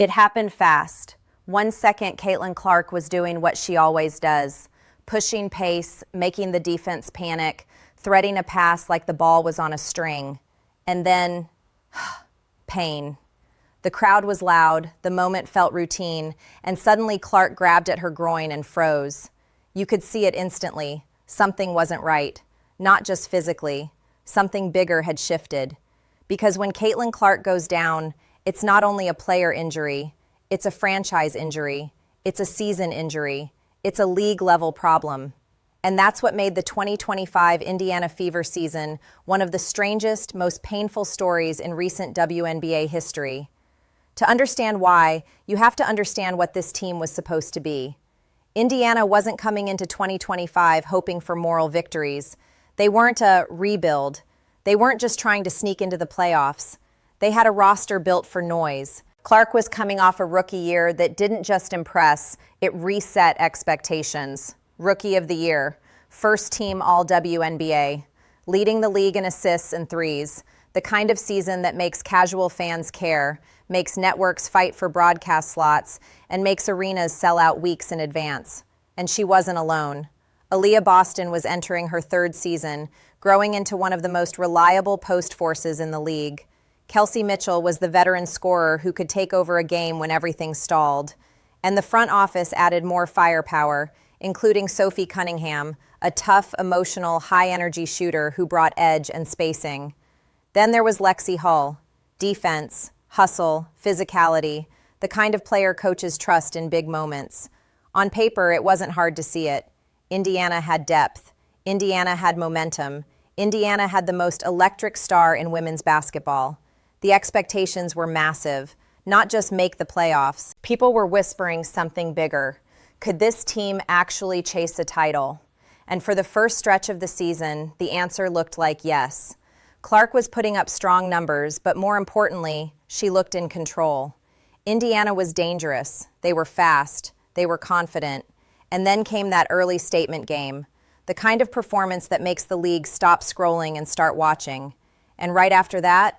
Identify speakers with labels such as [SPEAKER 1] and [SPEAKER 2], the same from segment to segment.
[SPEAKER 1] It happened fast. 1 second, Caitlin Clark was doing what she always does, pushing pace, making the defense panic, threading a pass like the ball was on a string. And then, pain. The crowd was loud, the moment felt routine, and suddenly Clark grabbed at her groin and froze. You could see it instantly. Something wasn't right. Not just physically. Something bigger had shifted. Because when Caitlin Clark goes down, it's not only a player injury, it's a franchise injury, it's a season injury, it's a league-level problem. And that's what made the 2025 Indiana Fever season one of the strangest, most painful stories in recent WNBA history. To understand why, you have to understand what this team was supposed to be. Indiana wasn't coming into 2025 hoping for moral victories. They weren't a rebuild. They weren't just trying to sneak into the playoffs. They had a roster built for noise. Clark was coming off a rookie year that didn't just impress, it reset expectations. Rookie of the Year, first team All-WNBA, leading the league in assists and threes, the kind of season that makes casual fans care, makes networks fight for broadcast slots, and makes arenas sell out weeks in advance. And she wasn't alone. Aaliyah Boston was entering her third season, growing into one of the most reliable post forces in the league. Kelsey Mitchell was the veteran scorer who could take over a game when everything stalled. And the front office added more firepower, including Sophie Cunningham, a tough, emotional, high-energy shooter who brought edge and spacing. Then there was Lexie Hull, defense, hustle, physicality, the kind of player coaches trust in big moments. On paper, it wasn't hard to see it. Indiana had depth. Indiana had momentum. Indiana had the most electric star in women's basketball. The expectations were massive, not just make the playoffs. People were whispering something bigger. Could this team actually chase a title? And for the first stretch of the season, the answer looked like yes. Clark was putting up strong numbers, but more importantly, she looked in control. Indiana was dangerous. They were fast. They were confident. And then came that early statement game, the kind of performance that makes the league stop scrolling and start watching. And right after that,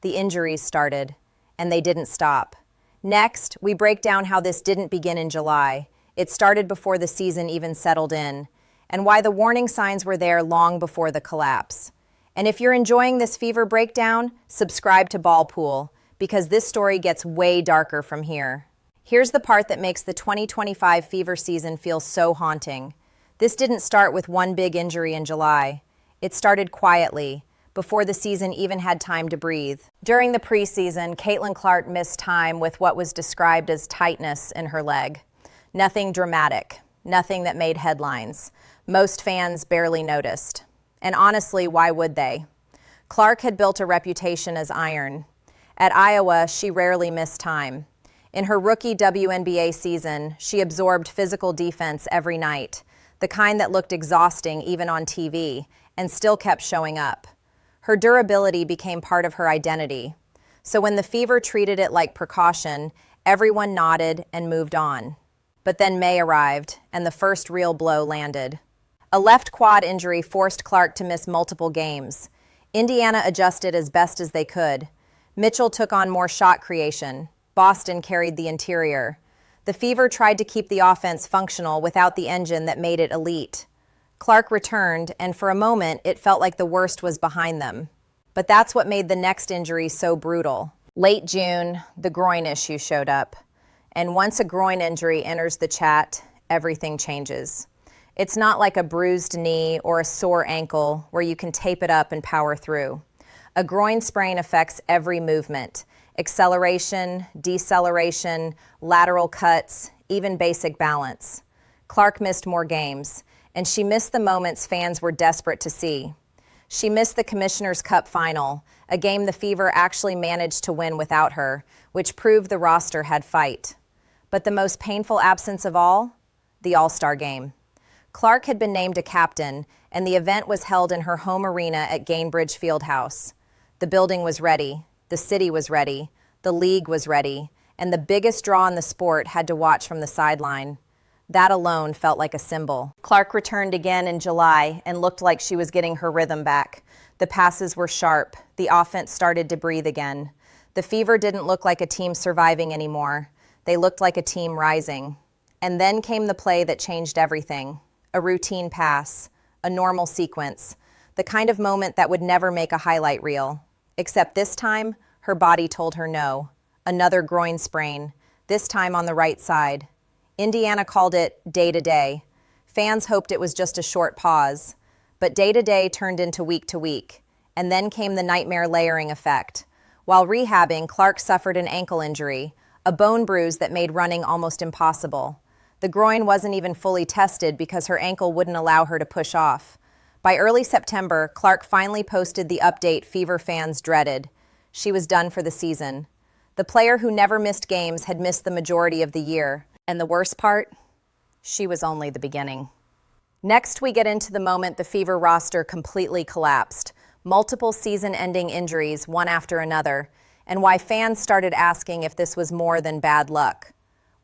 [SPEAKER 1] the injuries started, and they didn't stop. Next, we break down how this didn't begin in July. It started before the season even settled in, and why the warning signs were there long before the collapse. And if you're enjoying this Fever breakdown, subscribe to Ball Pool, because this story gets way darker from here. Here's the part that makes the 2025 Fever season feel so haunting. This didn't start with one big injury in July. It started quietly, before the season even had time to breathe. During the preseason, Caitlin Clark missed time with what was described as tightness in her leg. Nothing dramatic, nothing that made headlines. Most fans barely noticed. And honestly, why would they? Clark had built a reputation as iron. At Iowa, she rarely missed time. In her rookie WNBA season, she absorbed physical defense every night, the kind that looked exhausting even on TV, and still kept showing up. Her durability became part of her identity. So when the Fever treated it like precaution, everyone nodded and moved on. But then May arrived, and the first real blow landed. A left quad injury forced Clark to miss multiple games. Indiana adjusted as best as they could. Mitchell took on more shot creation. Boston carried the interior. The Fever tried to keep the offense functional without the engine that made it elite. Clark returned, and for a moment, it felt like the worst was behind them. But that's what made the next injury so brutal. Late June, the groin issue showed up. And once a groin injury enters the chat, everything changes. It's not like a bruised knee or a sore ankle where you can tape it up and power through. A groin sprain affects every movement: acceleration, deceleration, lateral cuts, even basic balance. Clark missed more games, and she missed the moments fans were desperate to see. She missed the Commissioner's Cup final, a game the Fever actually managed to win without her, which proved the roster had fight. But the most painful absence of all? The All-Star game. Clark had been named a captain, and the event was held in her home arena at Gainbridge Fieldhouse. The building was ready, the city was ready, the league was ready, and the biggest draw in the sport had to watch from the sideline. That alone felt like a symbol. Clark returned again in July and looked like she was getting her rhythm back. The passes were sharp. The offense started to breathe again. The Fever didn't look like a team surviving anymore. They looked like a team rising. And then came the play that changed everything. A routine pass, a normal sequence, the kind of moment that would never make a highlight reel. Except this time, her body told her no. Another groin sprain, this time on the right side. Indiana called it day-to-day. Fans hoped it was just a short pause. But day-to-day turned into week-to-week. And then came the nightmare layering effect. While rehabbing, Clark suffered an ankle injury, a bone bruise that made running almost impossible. The groin wasn't even fully tested because her ankle wouldn't allow her to push off. By early September, Clark finally posted the update Fever fans dreaded. She was done for the season. The player who never missed games had missed the majority of the year. And the worst part? She was only the beginning. Next, we get into the moment the Fever roster completely collapsed. Multiple season-ending injuries, one after another, and why fans started asking if this was more than bad luck.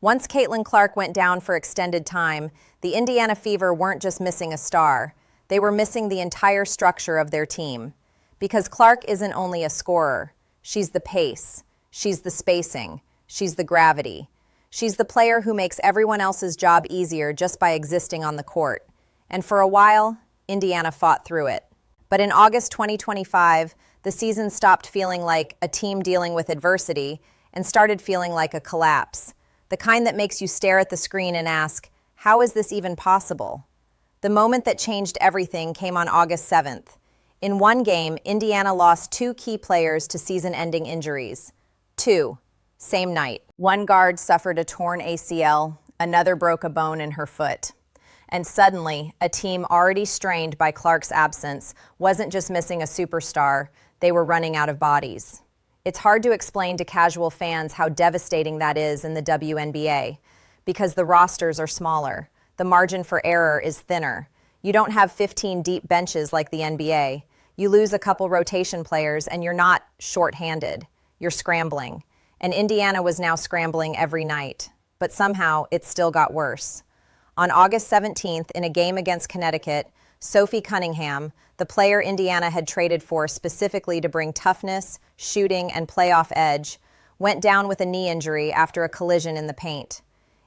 [SPEAKER 1] Once Caitlin Clark went down for extended time, the Indiana Fever weren't just missing a star. They were missing the entire structure of their team. Because Clark isn't only a scorer. She's the pace. She's the spacing. She's the gravity. She's the player who makes everyone else's job easier just by existing on the court. And for a while, Indiana fought through it. But in August 2025, the season stopped feeling like a team dealing with adversity and started feeling like a collapse. The kind that makes you stare at the screen and ask, how is this even possible? The moment that changed everything came on August 7th. In one game, Indiana lost 2 key players to season-ending injuries. 2, same night. One guard suffered a torn ACL, another broke a bone in her foot. And suddenly, a team already strained by Clark's absence wasn't just missing a superstar, they were running out of bodies. It's hard to explain to casual fans how devastating that is in the WNBA, because the rosters are smaller, the margin for error is thinner. You don't have 15 deep benches like the NBA. You lose a couple rotation players and you're not short-handed, you're scrambling. And Indiana was now scrambling every night, but somehow it still got worse. On August 17th, in a game against Connecticut, Sophie Cunningham, the player Indiana had traded for specifically to bring toughness, shooting, and playoff edge, went down with a knee injury after a collision in the paint.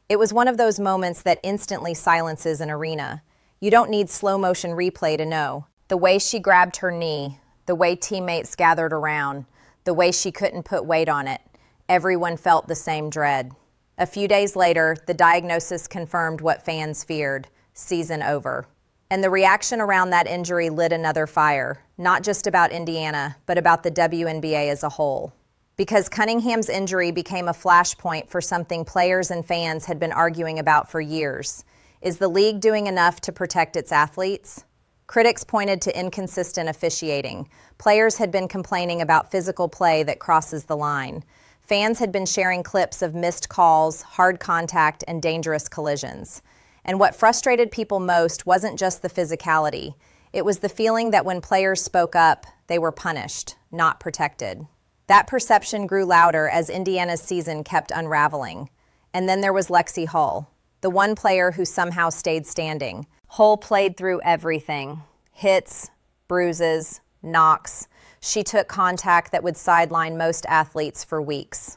[SPEAKER 1] It was one of those moments that instantly silences an arena. You don't need slow-motion replay to know. The way she grabbed her knee, the way teammates gathered around, the way she couldn't put weight on it, everyone felt the same dread. A few days later, the diagnosis confirmed what fans feared: season over. And the reaction around that injury lit another fire, not just about Indiana, but about the WNBA as a whole. Because Cunningham's injury became a flashpoint for something players and fans had been arguing about for years. Is the league doing enough to protect its athletes? Critics pointed to inconsistent officiating. Players had been complaining about physical play that crosses the line. Fans had been sharing clips of missed calls, hard contact, and dangerous collisions. And what frustrated people most wasn't just the physicality. It was the feeling that when players spoke up, they were punished, not protected. That perception grew louder as Indiana's season kept unraveling. And then there was Lexie Hull, the one player who somehow stayed standing. Hull played through everything: hits, bruises, knocks. She took contact that would sideline most athletes for weeks.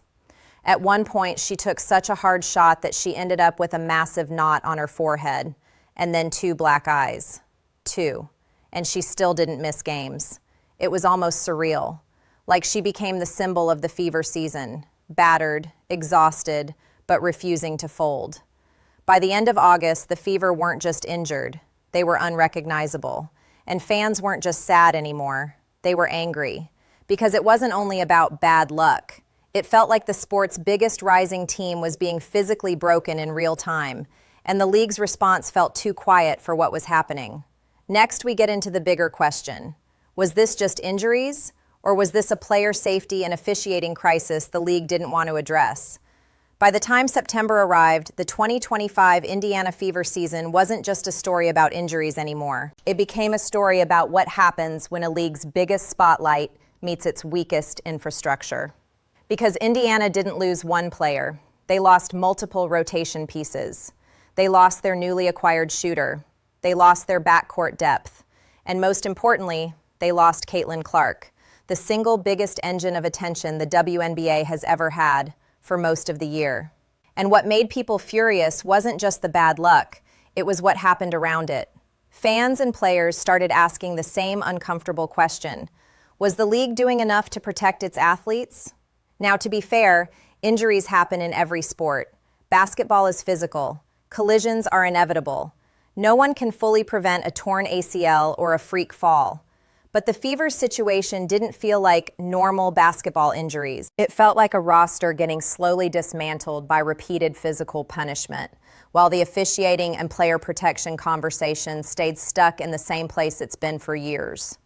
[SPEAKER 1] At one point, she took such a hard shot that she ended up with a massive knot on her forehead, and then 2 black eyes. 2. And she still didn't miss games. It was almost surreal, like she became the symbol of the Fever season, battered, exhausted, but refusing to fold. By the end of August, the Fever weren't just injured, they were unrecognizable. And fans weren't just sad anymore. They were angry, because it wasn't only about bad luck. It felt like the sport's biggest rising team was being physically broken in real time, and the league's response felt too quiet for what was happening. Next, we get into the bigger question. Was this just injuries, or was this a player safety and officiating crisis the league didn't want to address? By the time September arrived, the 2025 Indiana Fever season wasn't just a story about injuries anymore. It became a story about what happens when a league's biggest spotlight meets its weakest infrastructure. Because Indiana didn't lose one player, they lost multiple rotation pieces. They lost their newly acquired shooter. They lost their backcourt depth. And most importantly, they lost Caitlin Clark, the single biggest engine of attention the WNBA has ever had for most of the year. And what made people furious wasn't just the bad luck, it was what happened around it. Fans and players started asking the same uncomfortable question. Was the league doing enough to protect its athletes? Now, to be fair, injuries happen in every sport. Basketball is physical. Collisions are inevitable. No one can fully prevent a torn ACL or a freak fall. But the Fever's situation didn't feel like normal basketball injuries. It felt like a roster getting slowly dismantled by repeated physical punishment, while the officiating and player protection conversation stayed stuck in the same place it's been for years.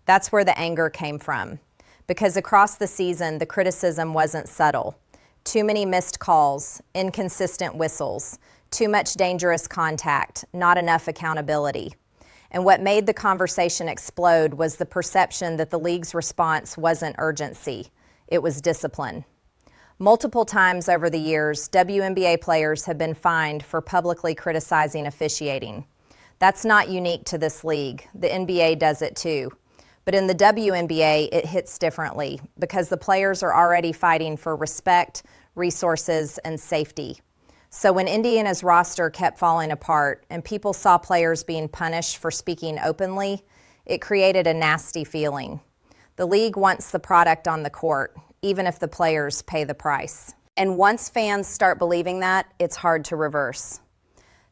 [SPEAKER 1] That's where the anger came from. Because across the season, the criticism wasn't subtle. Too many missed calls, inconsistent whistles, too much dangerous contact, not enough accountability. And what made the conversation explode was the perception that the league's response wasn't urgency, it was discipline. Multiple times over the years, WNBA players have been fined for publicly criticizing officiating. That's not unique to this league. The NBA does it too. But in the WNBA, it hits differently because the players are already fighting for respect, resources, and safety. So when Indiana's roster kept falling apart and people saw players being punished for speaking openly, it created a nasty feeling. The league wants the product on the court, even if the players pay the price. And once fans start believing that, it's hard to reverse.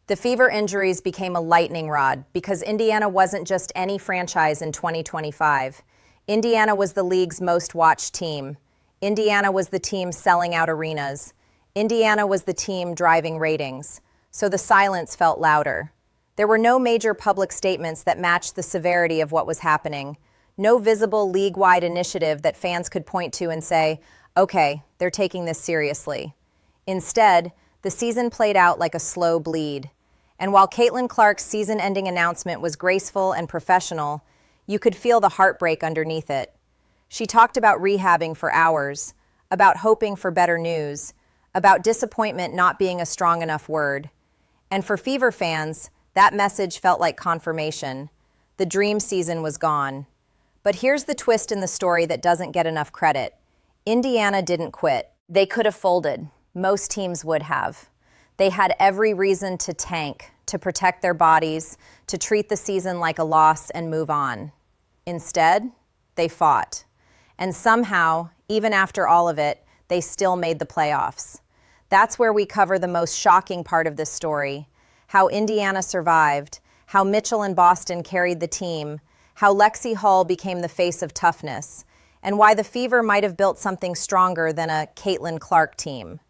[SPEAKER 1] The Fever injuries became a lightning rod because Indiana wasn't just any franchise in 2025. Indiana was the league's most watched team. Indiana was the team selling out arenas. Indiana was the team driving ratings, so the silence felt louder. There were no major public statements that matched the severity of what was happening, no visible league-wide initiative that fans could point to and say, okay, they're taking this seriously. Instead, the season played out like a slow bleed. And while Caitlin Clark's season-ending announcement was graceful and professional, you could feel the heartbreak underneath it. She talked about rehabbing for hours, about hoping for better news, about disappointment not being a strong enough word. And for Fever fans, that message felt like confirmation. The dream season was gone. But here's the twist in the story that doesn't get enough credit. Indiana didn't quit. They could have folded. Most teams would have. They had every reason to tank, to protect their bodies, to treat the season like a loss and move on. Instead, they fought. And somehow, even after all of it, they still made the playoffs. That's where we cover the most shocking part of this story, how Indiana survived, how Mitchell and Boston carried the team, how Lexie Hull became the face of toughness, and why the Fever might have built something stronger than a Caitlin Clark team.